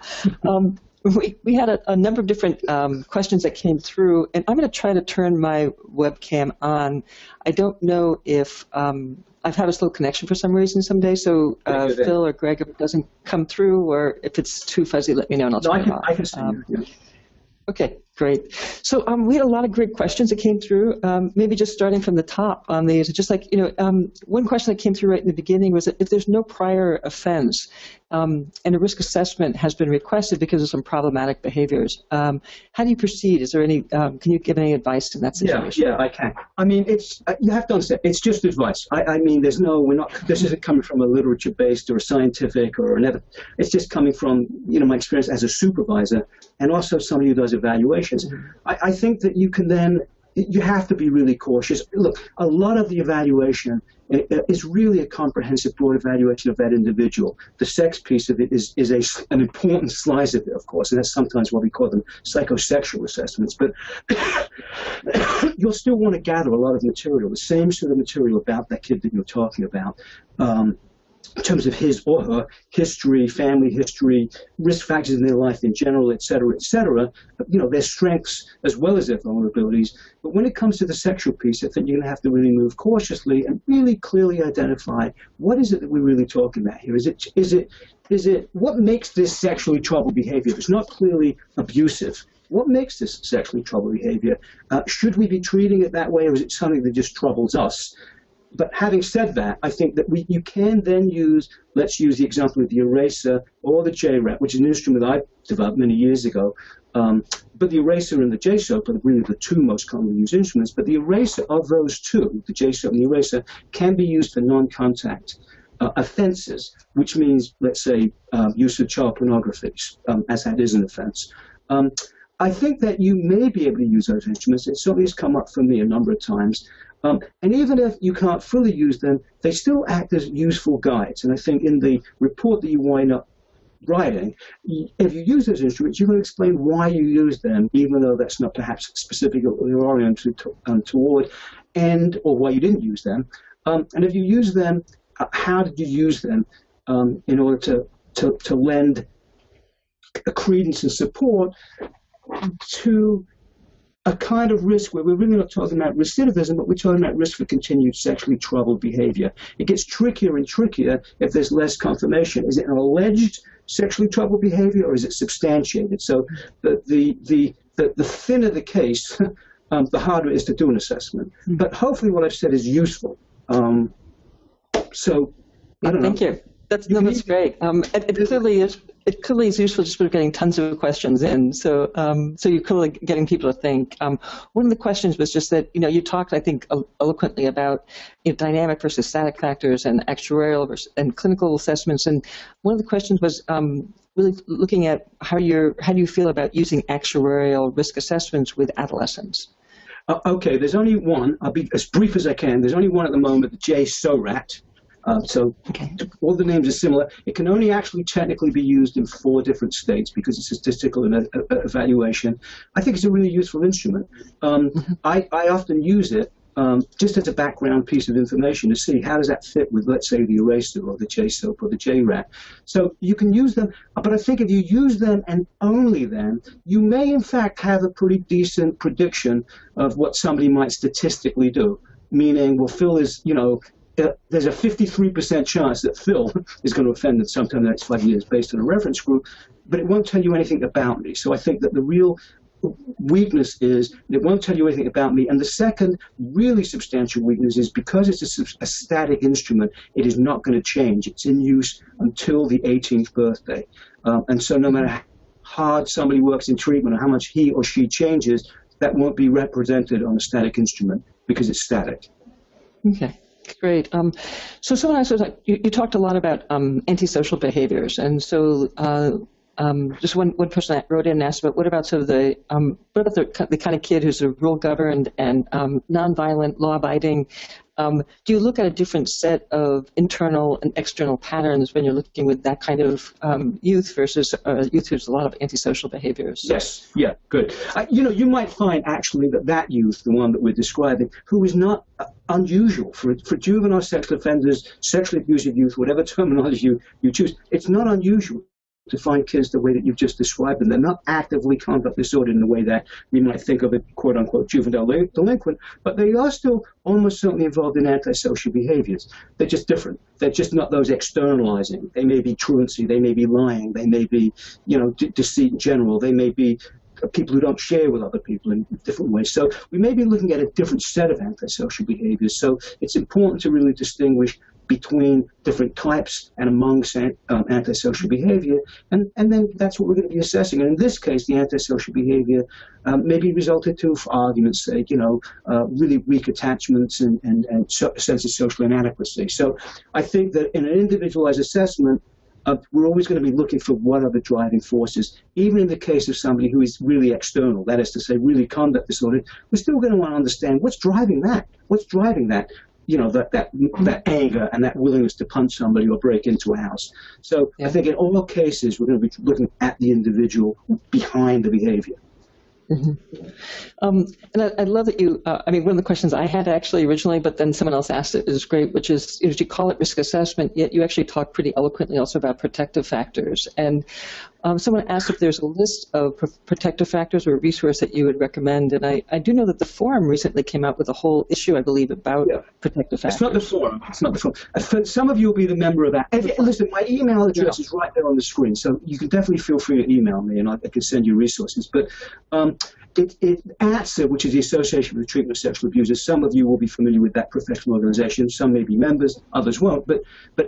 we had a number of different questions that came through, and I'm going to try to turn my webcam on. I don't know if I've had a slow connection for some reason some days, so Phil or Greg, if it doesn't come through, or if it's too fuzzy, let me know and I'll turn it on. I can see you. Yeah. Okay, great. So we had a lot of great questions that came through. Maybe just starting from the top on these, just like, one question that came through right in the beginning was that if there's no prior offense and a risk assessment has been requested because of some problematic behaviors, how do you proceed? Is there any, can you give any advice in that situation? Yeah, I can. I mean, it's, you have to understand, it's just advice. I mean, this isn't coming from a literature-based or a scientific or an, it's just coming from, my experience as a supervisor and also somebody who does evaluations. I think that you have to be really cautious. Look, a lot of the evaluation is really a comprehensive, broad evaluation of that individual. The sex piece of it is an important slice of it, of course, and that's sometimes what we call them psychosexual assessments. But you'll still want to gather a lot of material, the same sort of material about that kid that you're talking about. In terms of his or her history, family history, risk factors in their life in general, et cetera, their strengths as well as their vulnerabilities. But when it comes to the sexual piece, I think you're going to have to really move cautiously and really clearly identify what is it that we're really talking about here. Is it what makes this sexually troubled behavior? It's not clearly abusive. What makes this sexually troubled behavior? Should we be treating it that way, or is it something that just troubles us? But having said that, I think that you can then use, let's use the example of the eraser or the J-Rat, which is an instrument I developed many years ago. But the eraser and the J-Soap are really the two most commonly used instruments. But the eraser of those two, the J-Soap and the eraser, can be used for non-contact offenses, which means, let's say, use of child pornography, as that is an offense. I think that you may be able to use those instruments. It certainly has come up for me a number of times. And even if you can't fully use them, they still act as useful guides. And I think in the report that you wind up writing, if you use those instruments, you're going to explain why you use them, even though that's not perhaps specifically oriented toward, or why you didn't use them. And if you use them, how did you use them in order to lend a credence and support to a kind of risk where we're really not talking about recidivism, but we're talking about risk for continued sexually troubled behavior. It gets trickier and trickier if there's less confirmation. Is it an alleged sexually troubled behavior, or is it substantiated? So the thinner the case, the harder it is to do an assessment. But hopefully what I've said is useful. So, I don't know. Thank you. That's great. It clearly is useful just for getting tons of questions in. So you're clearly getting people to think. One of the questions was just that, you talked, I think, eloquently about dynamic versus static factors and actuarial versus and clinical assessments. And one of the questions was really looking at how do you feel about using actuarial risk assessments with adolescents? Okay, there's only one. I'll be as brief as I can. There's only one at the moment, the J-SORAT. All the names are similar. It can only actually technically be used in 4 different states because it's a statistical evaluation. I think it's a really useful instrument. I often use it just as a background piece of information to see how does that fit with, let's say, the eraser or the J-Soap or the J-Rat. So you can use them, but I think if you use them and only them, you may in fact have a pretty decent prediction of what somebody might statistically do. Meaning, well, Phil is, there's a 53% chance that Phil is going to offend at sometime in the next 5 years based on a reference group, but it won't tell you anything about me. So I think that the real weakness is it won't tell you anything about me. And the second really substantial weakness is because it's a static instrument, it is not going to change. It's in use until the 18th birthday. And so no matter how hard somebody works in treatment or how much he or she changes, that won't be represented on a static instrument because it's static. Okay. Great. So someone else was like, you talked a lot about antisocial behaviors, and so just one person wrote in and asked about what about sort of the kind of kid who's a rule governed and nonviolent, law-abiding. Do you look at a different set of internal and external patterns when you're looking with that kind of youth versus youth who's a lot of antisocial behaviors? Yes. Yeah. Good. You might find actually that youth, the one that we're describing, who is not unusual for juvenile sexual offenders, sexually abusive youth, whatever terminology you choose. It's not unusual to find kids the way that you've just described them. They're not actively conduct disordered in the way that we might think of a quote-unquote juvenile delinquent, but they are still almost certainly involved in antisocial behaviors. They're just different. They're just not those externalizing. They may be truancy, they may be lying, they may be, deceit in general, they may be people who don't share with other people in different ways. So we may be looking at a different set of antisocial behaviors. So it's important to really distinguish between different types and amongst antisocial behavior, and then that's what we're going to be assessing. And in this case, the antisocial behavior may be resulted to, for argument's sake, really weak attachments and a sense of social inadequacy. So I think that in an individualized assessment, we're always going to be looking for what are the driving forces. Even in the case of somebody who is really external, that is to say, really conduct disordered, we're still going to want to understand what's driving that. What's driving that? That anger and that willingness to punch somebody or break into a house. So I think in all cases, we're going to be looking at the individual behind the behavior. Mm-hmm. And I love that you, one of the questions I had actually originally, but then someone else asked it, is great, which is, you call it risk assessment, yet you actually talk pretty eloquently also about protective factors. And someone asked if there's a list of protective factors or a resource that you would recommend. And I do know that the forum recently came out with a whole issue, I believe, about protective factors. It's not the forum. It's not the forum. Some of you will be the member of that. Listen, my email address is right there on the screen, so you can definitely feel free to email me, and I can send you resources. But ATSA, which is the Association for the Treatment of Sexual Abusers, some of you will be familiar with that professional organization. Some may be members, others won't. But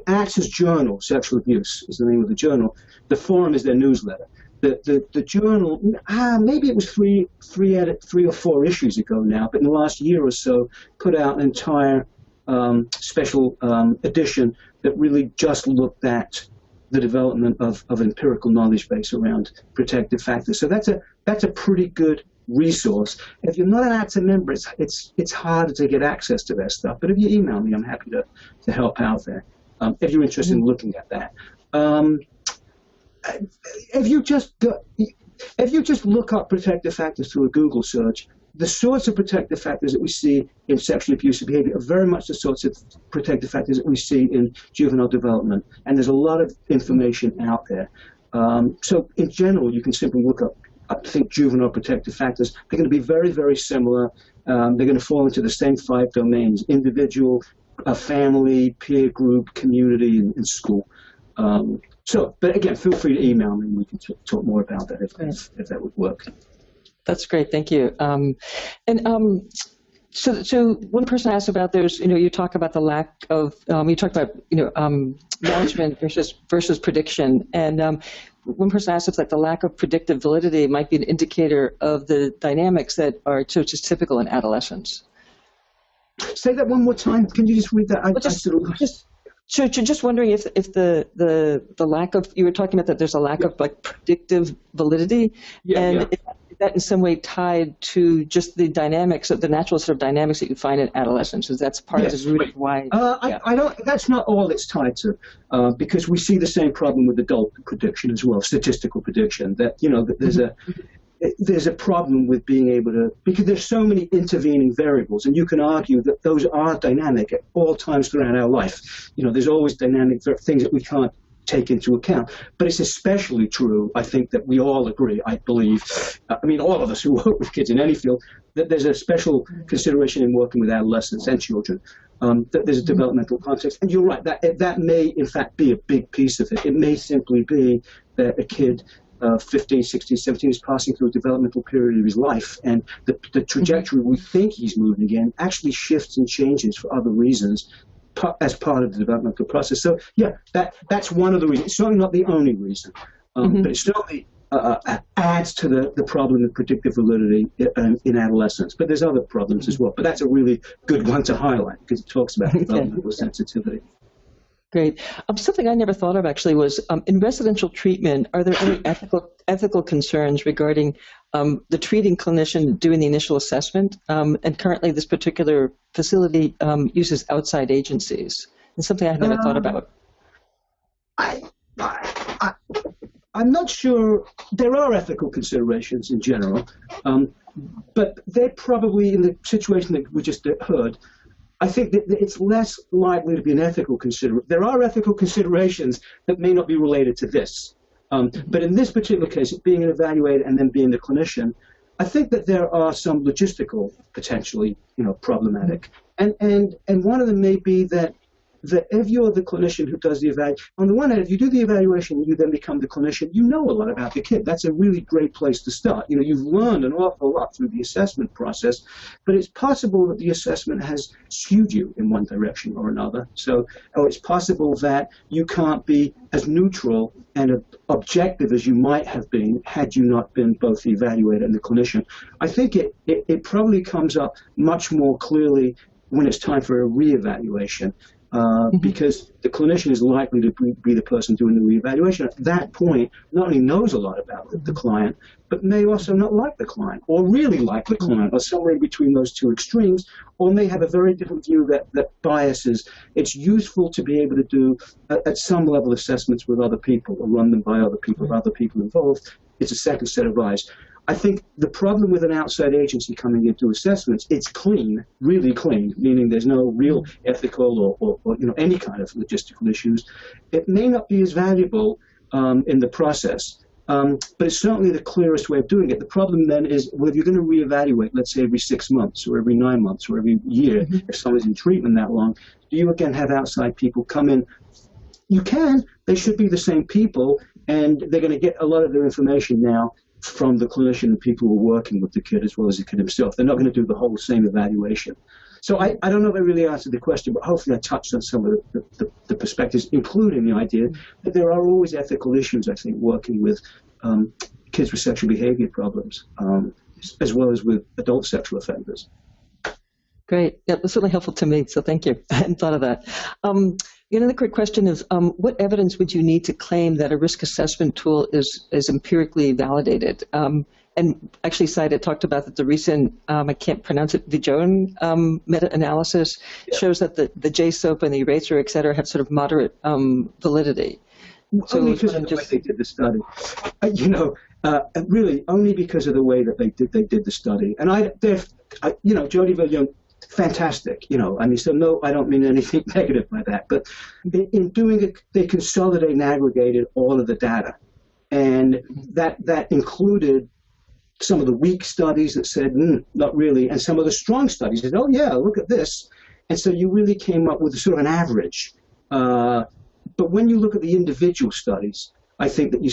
ATSA's journal, Sexual Abuse, is the name of the journal. The forum is their newsletter. The journal, maybe it was three or four issues ago now, but in the last year or so, put out an entire special edition that really just looked at the development of an empirical knowledge base around protective factors. So that's a pretty good resource. If you're not an ATSA member, it's harder to get access to that stuff. But if you email me, I'm happy to help out there. If you're interested in looking at that. If you just look up protective factors through a Google search, the sorts of protective factors that we see in sexually abusive behavior are very much the sorts of protective factors that we see in juvenile development. And there's a lot of information out there. So in general, you can simply look up, I think, juvenile protective factors. They're going to be very, very similar. They're going to fall into the same 5 domains: individual, family, peer group, community, and school. But again, feel free to email me and we can talk more about that if that would work. That's great, thank you. So one person asked about you talk about the lack of, you talk about, management versus prediction. And one person asked if the lack of predictive validity might be an indicator of the dynamics that are just typical in adolescence. Say that one more time. Can you just read that? So just wondering if the lack of, you were talking about that there's a lack of predictive validity, is that in some way tied to just the dynamics of the natural sort of dynamics that you find in adolescence? Is that's part of the root of why? I don't. That's not all it's tied to, because we see the same problem with adult prediction as well, statistical prediction. That that there's a problem with being able to, because there's so many intervening variables, and you can argue that those are dynamic at all times throughout our life. There's always dynamic things that we can't take into account. But it's especially true, I think, that we all agree, I believe, all of us who work with kids in any field, that there's a special consideration in working with adolescents and children, that there's a developmental context. And you're right, that may, in fact, be a big piece of it. It may simply be that a kid 15, 16, 17 is passing through a developmental period of his life, and the trajectory we think he's moving in actually shifts and changes for other reasons as part of the developmental process. So that's one of the reasons. It's certainly not the only reason, but it certainly adds to the problem of predictive validity in adolescence. But there's other problems as well. But that's a really good one to highlight because it talks about developmental sensitivity. Great. Something I never thought of actually was in residential treatment, are there any ethical concerns regarding the treating clinician doing the initial assessment? And currently this particular facility uses outside agencies. It's something I had never thought about. I'm not sure. There are ethical considerations in general, but they're probably in the situation that we just heard. I think that it's less likely to be an ethical consideration. There are ethical considerations that may not be related to this. But in this particular case, being an evaluator and then being the clinician, I think that there are some logistical potentially, problematic. And one of them may be that if you're the clinician who does the evaluation, on the one hand, if you do the evaluation, you then become the clinician, you know a lot about the kid. That's a really great place to start. You've learned an awful lot through the assessment process, but it's possible that the assessment has skewed you in one direction or another. Or it's possible that you can't be as neutral and objective as you might have been had you not been both the evaluator and the clinician. I think it probably comes up much more clearly when it's time for a reevaluation. Because the clinician is likely to be the person doing the reevaluation. At that point, not only knows a lot about the client, but may also not like the client, or really like the client, or somewhere between those two extremes, or may have a very different view that biases. It's useful to be able to do, at some level, assessments with other people, or run them by other people, with other people involved. It's a second set of eyes. I think the problem with an outside agency coming into assessments, it's clean, really clean, meaning there's no real ethical or any kind of logistical issues. It may not be as valuable in the process, but it's certainly the clearest way of doing it. The problem then is, well, if you're going to reevaluate, let's say every 6 months or every 9 months or every year, if someone's in treatment that long, do you again have outside people come in? You can. They should be the same people, and they're going to get a lot of their information now from the clinician and people who are working with the kid as well as the kid himself. They're not going to do the whole same evaluation. So I don't know if I really answered the question, but hopefully I touched on some of the perspectives, including the idea that there are always ethical issues, I think, working with kids with sexual behavior problems, as well as with adult sexual offenders. Great. Yeah, that's really helpful to me, so thank you. I hadn't thought of that. Another quick question is, what evidence would you need to claim that a risk assessment tool is empirically validated? And actually, Saida talked about that the recent, I can't pronounce it, Vijone meta-analysis shows that the J-SOAP and the eraser, et cetera, have sort of moderate validity. So only because of the way they did the study. Really, only because of the way that they did the study. And Jody Villone, fantastic, so no, I don't mean anything negative by that, but in doing it, they consolidated and aggregated all of the data, and that included some of the weak studies that said, not really, and some of the strong studies that, oh yeah, look at this, and so you really came up with sort of an average. But when you look at the individual studies, I think that you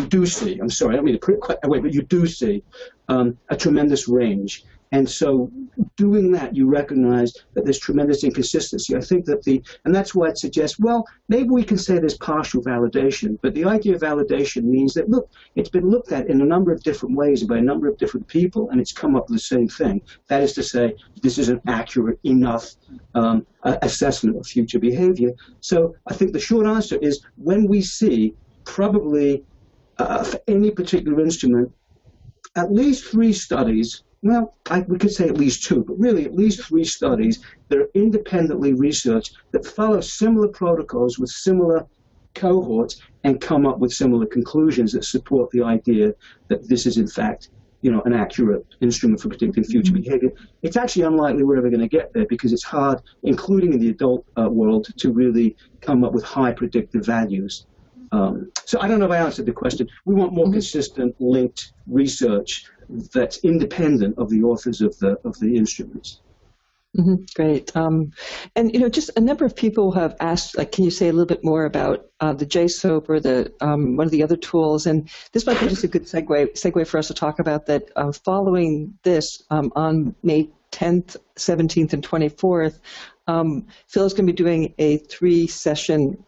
do see, I'm sorry, I don't mean to put it quite that way, but you do see a tremendous range. And so doing that, you recognize that there's tremendous inconsistency. I think that and that's why it suggests, well, maybe we can say there's partial validation, but the idea of validation means that, look, it's been looked at in a number of different ways and by a number of different people, and it's come up with the same thing. That is to say, this is an accurate enough assessment of future behavior. So I think the short answer is, when we see probably for any particular instrument, at least 3 studies, well, we could say at least 2, but really at least 3 studies that are independently researched that follow similar protocols with similar cohorts and come up with similar conclusions that support the idea that this is in fact, an accurate instrument for predicting future behavior. It's actually unlikely we're ever going to get there, because it's hard, including in the adult world, to really come up with high predictive values. So I don't know if I answered the question. We want more consistent, linked research that's independent of the authors of the instruments. Great. And just a number of people have asked, can you say a little bit more about the JSOAP or the one of the other tools? And this might be just a good segue for us to talk about that. Following this, on May 10th, 17th, and 24th, Phil is going to be doing a 3-session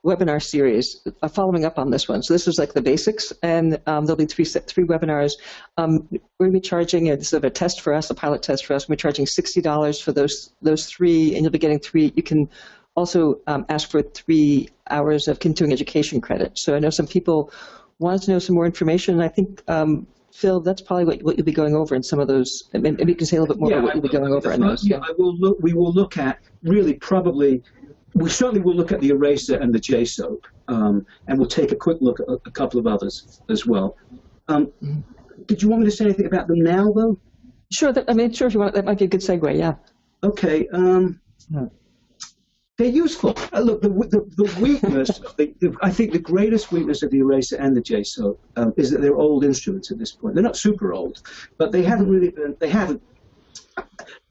webinar series following up on this one. So this was like the basics, and there'll be three webinars. We're going to be charging, this is a test for us, a pilot test for us. We're charging $60 for those 3, and you'll be getting 3. You can also ask for 3 hours of continuing education credit. So I know some people wanted to know some more information, and I think Phil, that's probably what you'll be going over in some of those. Maybe you can say a little bit more about what you'll be going over in those. Yeah, we will look at really probably. We certainly will look at the eraser and the JSOAP, and we'll take a quick look at a couple of others as well. Did you want me to say anything about them now, though? Sure. Sure. If you want, that might be a good segue. Yeah. Okay. They're useful. Look, the weakness, I think the greatest weakness of the eraser and the JSO is that they're old instruments at this point. They're not super old, but they haven't really been,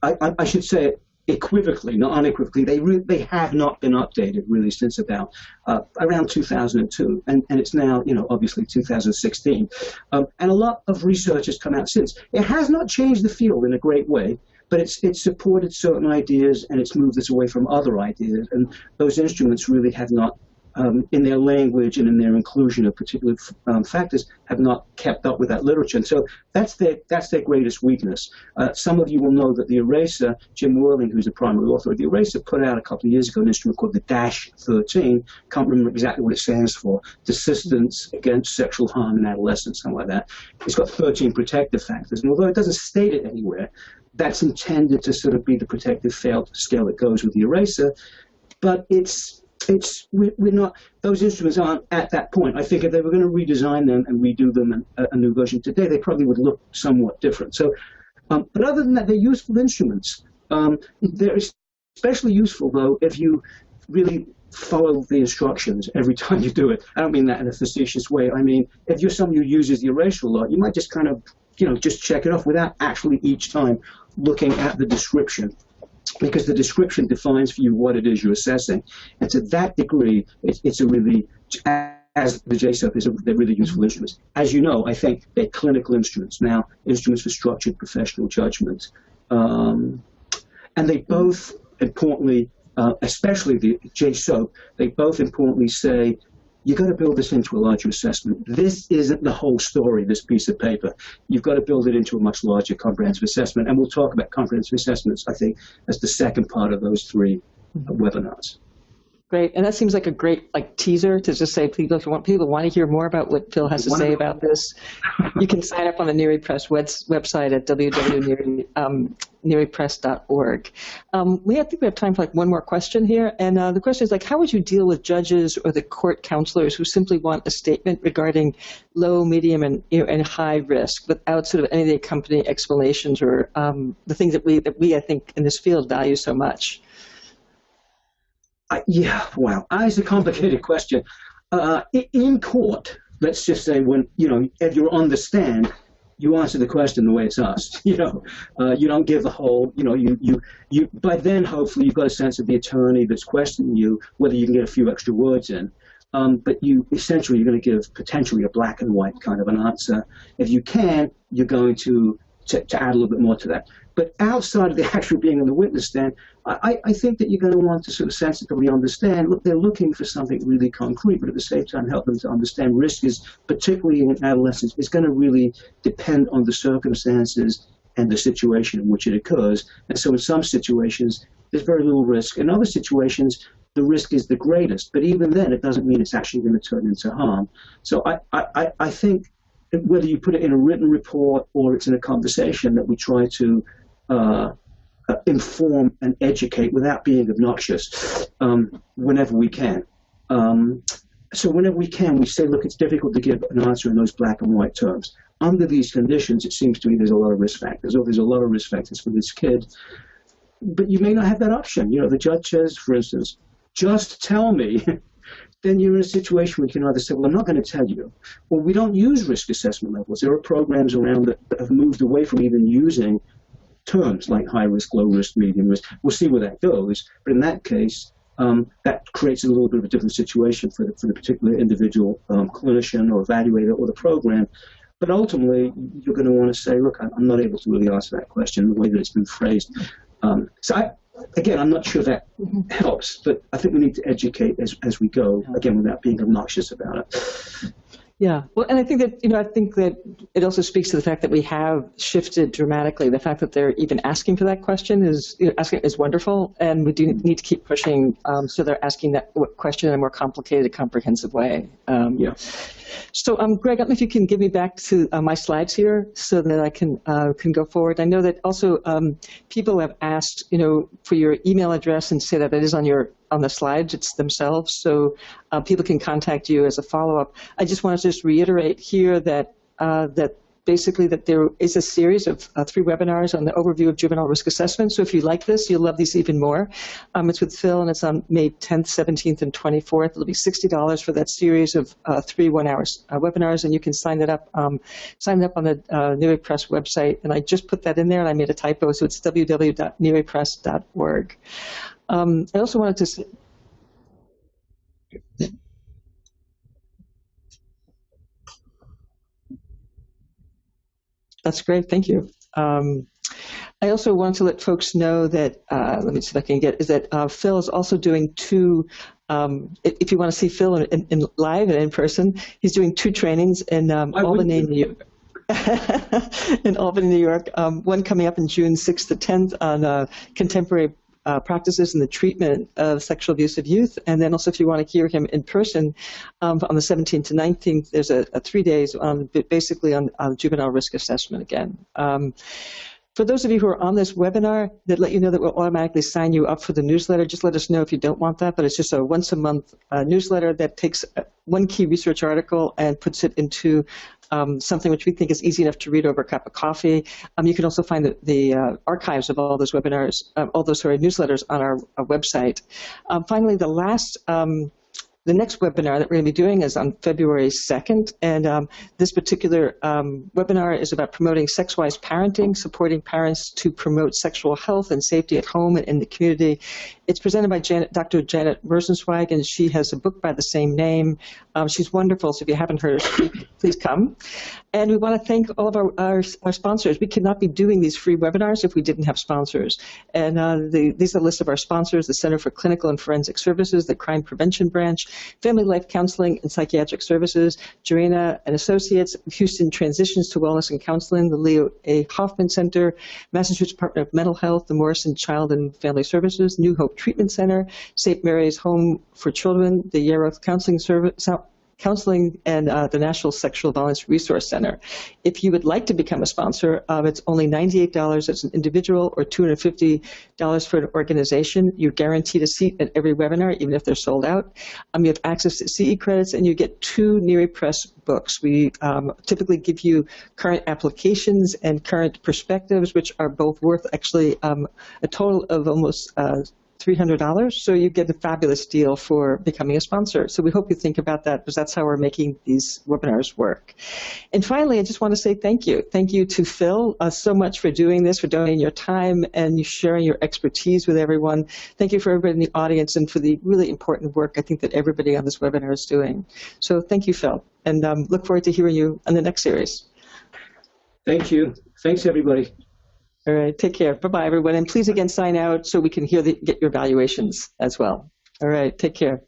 I should say it equivocally, not unequivocally, they have not been updated really since about around 2002, and it's now, obviously 2016. And a lot of research has come out since. It has not changed the field in a great way, but it's supported certain ideas and it's moved us away from other ideas, and those instruments really have not, in their language and in their inclusion of particular factors, have not kept up with that literature. And so that's their greatest weakness. Some of you will know that the eraser, Jim Whirling, who's the primary author of the eraser, put out a couple of years ago an instrument called the -13. Can't remember exactly what it stands for. Desistance Against Sexual Harm in Adolescence, something like that. It's got 13 protective factors, and although it doesn't state it anywhere, that's intended to sort of be the protective scale that goes with the eraser. But we're not, those instruments aren't at that point. I think if they were going to redesign them and redo them in a new version today, they probably would look somewhat different. So, but other than that, they're useful instruments. They're especially useful, though, if you really follow the instructions every time you do it. I don't mean that in a facetious way. I mean, if you're someone who uses the eraser a lot, you might just kind of, just check it off without actually each time looking at the description, because the description defines for you what it is you're assessing. And to that degree, it's a really, as the JSOP they're really useful instruments. As you know, I think they're clinical instruments now, instruments for structured professional judgment. And they both importantly, especially the JSOP, they both importantly say, you've got to build this into a larger assessment. This isn't the whole story, this piece of paper. You've got to build it into a much larger comprehensive assessment. And we'll talk about comprehensive assessments, I think, as the second part of those three webinars. Great, and that seems like a great teaser to just say, people, if you want people want to hear more about what Phil has to say about this, you can sign up on the Neary Press website at www.nearypress.org. I think we have time for one more question here, and the question is how would you deal with judges or the court counselors who simply want a statement regarding low, medium, and high risk without sort of any of the accompanying explanations or the things that we I think in this field value so much? Yeah, wow. It's a complicated question. In court, let's just say if you're on the stand, you answer the question the way it's asked. You don't give the whole, you. By then, hopefully, you've got a sense of the attorney that's questioning you, whether you can get a few extra words in. But you're going to give potentially a black and white kind of an answer. If you can, you're going to add a little bit more to that. But outside of the actual being on the witness stand, I think that you're going to want to sort of sensitively understand, look, they're looking for something really concrete, but at the same time help them to understand risk is, particularly in adolescence, is going to really depend on the circumstances and the situation in which it occurs. And so in some situations, there's very little risk. In other situations, the risk is the greatest. But even then, it doesn't mean it's actually going to turn into harm. So I think whether you put it in a written report or it's in a conversation, that we try to inform and educate without being obnoxious whenever we can. So whenever we can, we say, look, it's difficult to give an answer in those black and white terms. Under these conditions, it seems to me there's a lot of risk factors, or there's a lot of risk factors for this kid. But you may not have that option. The judge says, for instance, just tell me. Then you're in a situation where you can either say, well, I'm not going to tell you, or we don't use risk assessment levels. There are programs around that have moved away from even using terms like high risk, low risk, medium risk. We'll see where that goes. But in that case, that creates a little bit of a different situation for the particular individual clinician or evaluator or the program. But ultimately, you're going to want to say, look, I'm not able to really answer that question the way that it's been phrased. Again, I'm not sure that helps, but I think we need to educate as we go, again, without being obnoxious about it. Yeah, well, and I think that it also speaks to the fact that we have shifted dramatically. The fact that they're even asking for that question is wonderful, and we do need to keep pushing. So they're asking that question in a more complicated, comprehensive way. Yeah. So, Greg, I don't know if you can give me back to my slides here so that I can go forward. I know that also people have asked, for your email address and say that it is on the slides themselves, so people can contact you as a follow-up. I just want to reiterate here that basically that there is a series of 3 webinars on the overview of juvenile risk assessment. So if you like this, you'll love these even more. It's with Phil, and it's on May 10th, 17th, and 24th. It'll be $60 for that series of 3 one-hour webinars, and you can sign it up on the New Way Press website. And I just put that in there, and I made a typo, so it's www.newwaypress.org. I also wanted to say, that's great, thank you. I also want to let folks know that, let me see if I can get, is that Phil is also doing 2, if you want to see Phil in live and in person, he's doing 2 trainings in Albany, New York. In Albany, New York. One coming up in June 6th to 10th on contemporary practices in the treatment of sexual abuse of youth. And then also if you want to hear him in person on the 17th to 19th, there's a 3 days basically on juvenile risk assessment again. For those of you who are on this webinar, that let you know that we'll automatically sign you up for the newsletter. Just let us know if you don't want that, but it's just a once-a-month newsletter that takes one key research article and puts it into something which we think is easy enough to read over a cup of coffee. You can also find the archives of all those webinars, newsletters on our website. Finally, the next webinar that we're going to be doing is on February 2nd, and this particular webinar is about promoting sex-wise parenting, supporting parents to promote sexual health and safety at home and in the community. It's presented by Dr. Janet Rosenzweig, and she has a book by the same name. She's wonderful, so if you haven't heard her speak, please come. And we want to thank all of our sponsors. We could not be doing these free webinars if we didn't have sponsors. And these are the list of our sponsors: the Center for Clinical and Forensic Services, the Crime Prevention Branch, Family Life Counseling and Psychiatric Services, Jarena and Associates, Houston Transitions to Wellness and Counseling, the Leo A. Hoffman Center, Massachusetts Department of Mental Health, the Morrison Child and Family Services, New Hope Treatment Center, St. Mary's Home for Children, the Yarrow Counseling Service, and the National Sexual Violence Resource Center. If you would like to become a sponsor, it's only $98 as an individual or $250 for an organization. You're guaranteed a seat at every webinar, even if they're sold out. You have access to CE credits, and you get 2 New Way Press books. We typically give you current applications and current perspectives, which are both worth actually a total of almost $300, so you get a fabulous deal for becoming a sponsor. So we hope you think about that, because that's how we're making these webinars work. And finally, I just want to say thank you. Thank you to Phil so much for doing this, for donating your time and you sharing your expertise with everyone. Thank you for everybody in the audience and for the really important work I think that everybody on this webinar is doing. So thank you, Phil, and look forward to hearing you on the next series. Thank you. Thanks, everybody. All right, take care. Bye-bye, everyone. And please, again, sign out so we can get your evaluations as well. All right, take care.